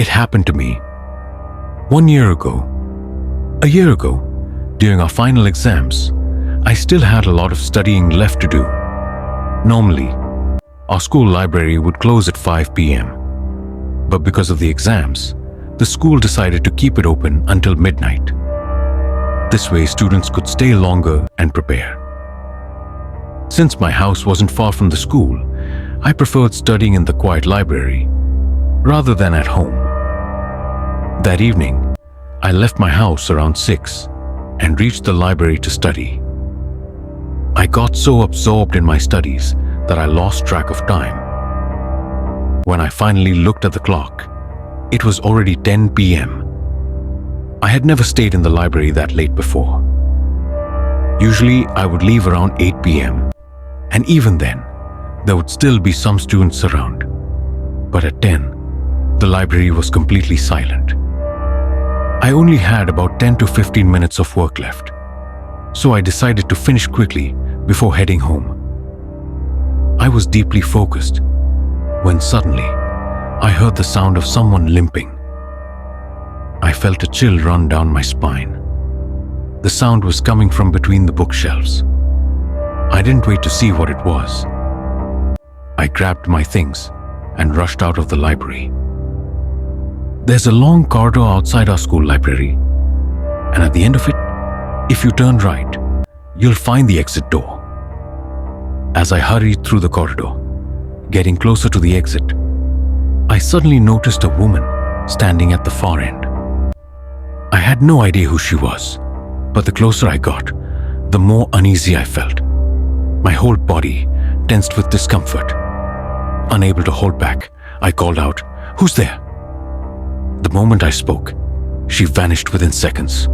It happened to me 1 year ago. A year ago, during our final exams, I still had a lot of studying left to do. Normally, our school library would close at 5 p.m. But because of the exams, the school decided to keep it open until midnight. This way, students could stay longer and prepare. Since my house wasn't far from the school, I preferred studying in the quiet library rather than at home. That evening, I left my house around 6 and reached the library to study. I got so absorbed in my studies that I lost track of time. When I finally looked at the clock, it was already 10 p.m. I had never stayed in the library that late before. Usually, I would leave around 8 p.m. and even then, there would still be some students around. But at 10, the library was completely silent. I only had about 10 to 15 minutes of work left, so I decided to finish quickly before heading home. I was deeply focused when suddenly I heard the sound of someone limping. I felt a chill run down my spine. The sound was coming from between the bookshelves. I didn't wait to see what it was. I grabbed my things and rushed out of the library. There's a long corridor outside our school library, and at the end of it, if you turn right, you'll find the exit door. As I hurried through the corridor, getting closer to the exit, I suddenly noticed a woman standing at the far end. I had no idea who she was, but the closer I got, the more uneasy I felt. My whole body tensed with discomfort. Unable to hold back, I called out, "Who's there?" The moment I spoke, she vanished within seconds.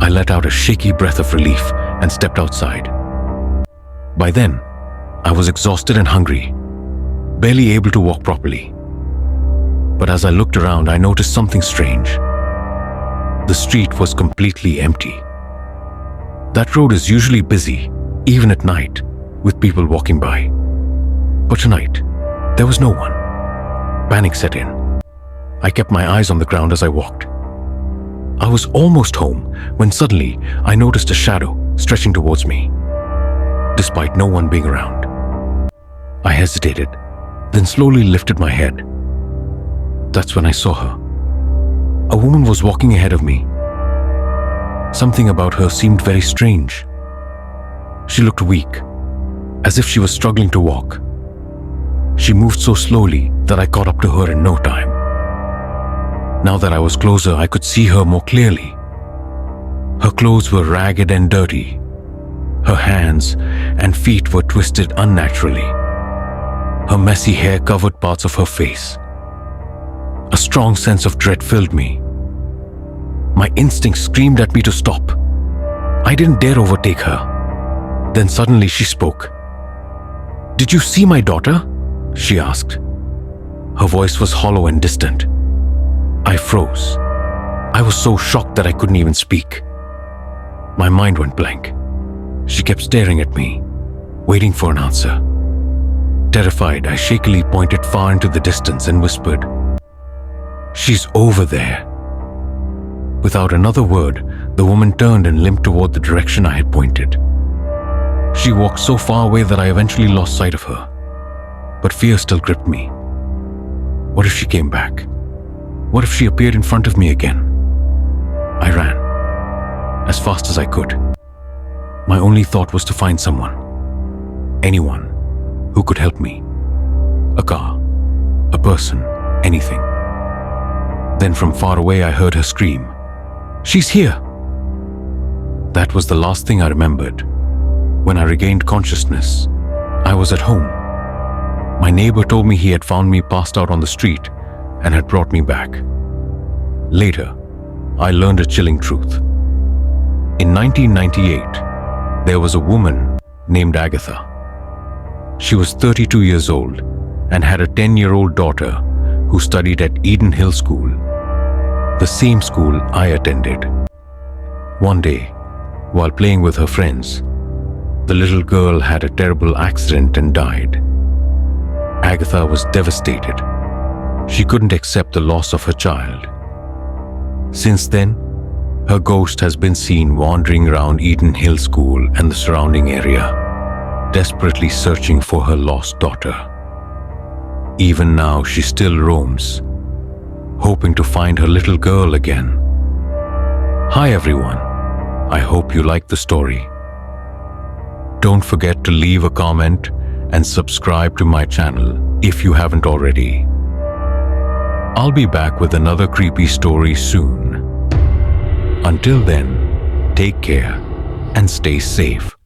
I let out a shaky breath of relief and stepped outside. By then, I was exhausted and hungry, barely able to walk properly. But as I looked around, I noticed something strange. The street was completely empty. That road is usually busy, even at night, with people walking by. But tonight, there was no one. Panic set in. I kept my eyes on the ground as I walked. I was almost home when suddenly I noticed a shadow stretching towards me, despite no one being around. I hesitated, then slowly lifted my head. That's when I saw her. A woman was walking ahead of me. Something about her seemed very strange. She looked weak, as if she was struggling to walk. She moved so slowly that I caught up to her in no time. Now that I was closer, I could see her more clearly. Her clothes were ragged and dirty. Her hands and feet were twisted unnaturally. Her messy hair covered parts of her face. A strong sense of dread filled me. My instinct screamed at me to stop. I didn't dare overtake her. Then suddenly she spoke. "Did you see my daughter?" she asked. Her voice was hollow and distant. I froze. I was so shocked that I couldn't even speak. My mind went blank. She kept staring at me, waiting for an answer. Terrified, I shakily pointed far into the distance and whispered, "She's over there." Without another word, the woman turned and limped toward the direction I had pointed. She walked so far away that I eventually lost sight of her. But fear still gripped me. What if she came back? What if she appeared in front of me again? I ran, as fast as I could. My only thought was to find someone, anyone, who could help me. A car, a person, anything. Then from far away I heard her scream, "She's here!" That was the last thing I remembered. When I regained consciousness, I was at home. My neighbor told me he had found me passed out on the street and had brought me back. Later, I learned a chilling truth. In 1998, there was a woman named Agatha. She was 32 years old and had a 10-year-old daughter who studied at Eden Hill School, the same school I attended. One day, while playing with her friends, the little girl had a terrible accident and died. Agatha was devastated. She couldn't accept the loss of her child. Since then, her ghost has been seen wandering around Eden Hill School and the surrounding area, desperately searching for her lost daughter. Even now, she still roams, hoping to find her little girl again. Hi everyone, I hope you liked the story. Don't forget to leave a comment and subscribe to my channel if you haven't already. I'll be back with another creepy story soon. Until then, take care and stay safe.